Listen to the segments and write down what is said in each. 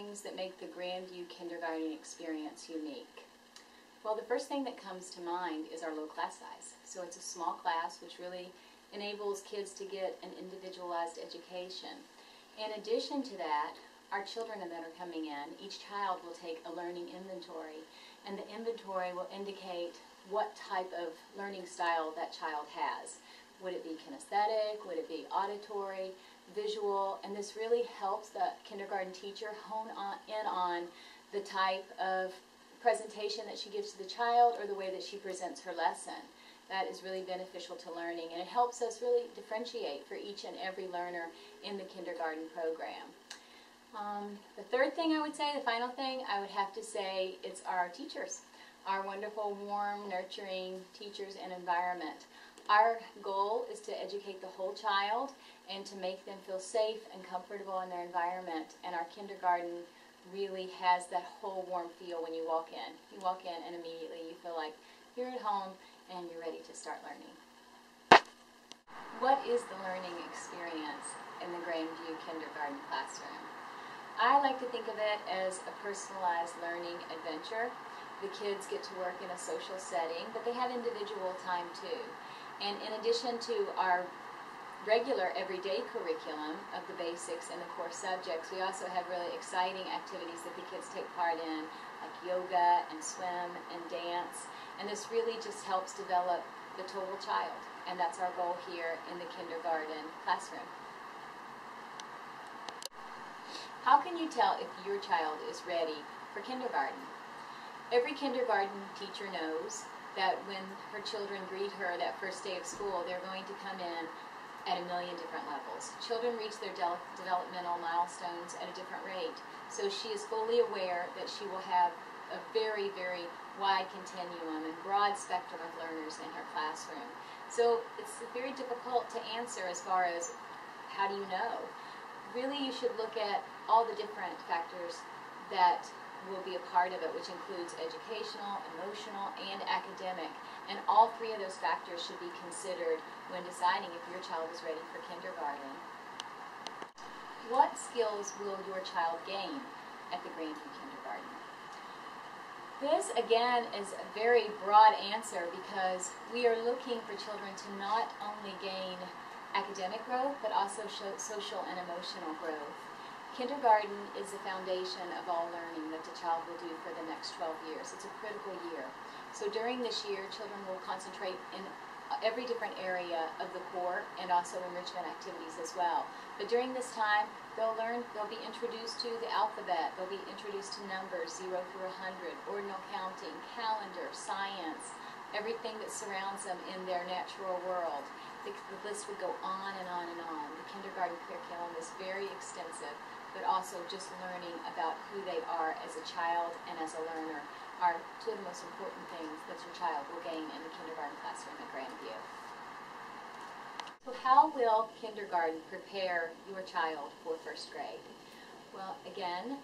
things that make the Grandview kindergarten experience unique? Well, the first thing that comes to mind is our low class size. So it's a small class, which really enables kids to get an individualized education. In addition to that, our children that are coming in, each child will take a learning inventory, and the inventory will indicate what type of learning style that child has. Would it be kinesthetic? Would it be auditory, visual? And this really helps the kindergarten teacher hone in on the type of presentation that she gives to the child or the way that she presents her lesson. That is really beneficial to learning, and it helps us really differentiate for each and every learner in the kindergarten program. The third thing I would say, the final thing, I would have to say it's our teachers, our wonderful, warm, nurturing teachers and environment. Our goal is to educate the whole child and to make them feel safe and comfortable in their environment, and our kindergarten really has that whole warm feel when you walk in. You walk in and immediately you feel like you're at home and you're ready to start learning. What is the learning experience in the Grandview kindergarten classroom? I like to think of it as a personalized learning adventure. The kids get to work in a social setting, but they have individual time too. And in addition to our regular everyday curriculum of the basics and the core subjects, we also have really exciting activities that the kids take part in, like yoga and swim and dance. And this really just helps develop the total child. And that's our goal here in the kindergarten classroom. How can you tell if your child is ready for kindergarten? Every kindergarten teacher knows that when her children greet her that first day of school, they're going to come in at a million different levels. Children reach their developmental milestones at a different rate. So she is fully aware that she will have a very, very wide continuum and broad spectrum of learners in her classroom. So it's very difficult to answer as far as how do you know? Really, you should look at all the different factors that will be a part of it, which includes educational, emotional, and academic. And all three of those factors should be considered when deciding if your child is ready for kindergarten. What skills will your child gain at the Grandview kindergarten? This, again, is a very broad answer because we are looking for children to not only gain academic growth, but also social and emotional growth. Kindergarten is the foundation of all learning that the child will do for the next 12 years. It's a critical year. So during this year, children will concentrate in every different area of the core and also enrichment activities as well. But during this time, they'll be introduced to the alphabet, they'll be introduced to numbers 0 through 100, ordinal counting, calendar, science, everything that surrounds them in their natural world. The list would go on and on and on. The kindergarten curriculum is very extensive, but also just learning about who they are as a child and as a learner are two of the most important things that your child will gain in the kindergarten classroom at Grandview. So how will kindergarten prepare your child for first grade? Well, again,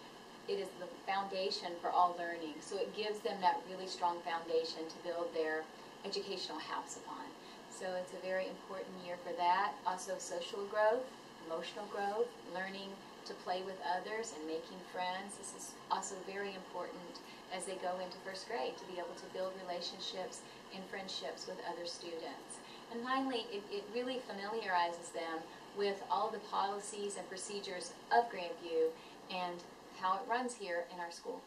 it is the foundation for all learning, so it gives them that really strong foundation to build their educational house upon. So it's a very important year for that. Also social growth, emotional growth, learning to play with others and making friends. This is also very important as they go into first grade to be able to build relationships and friendships with other students. And finally, it really familiarizes them with all the policies and procedures of Grandview and how it runs here in our school.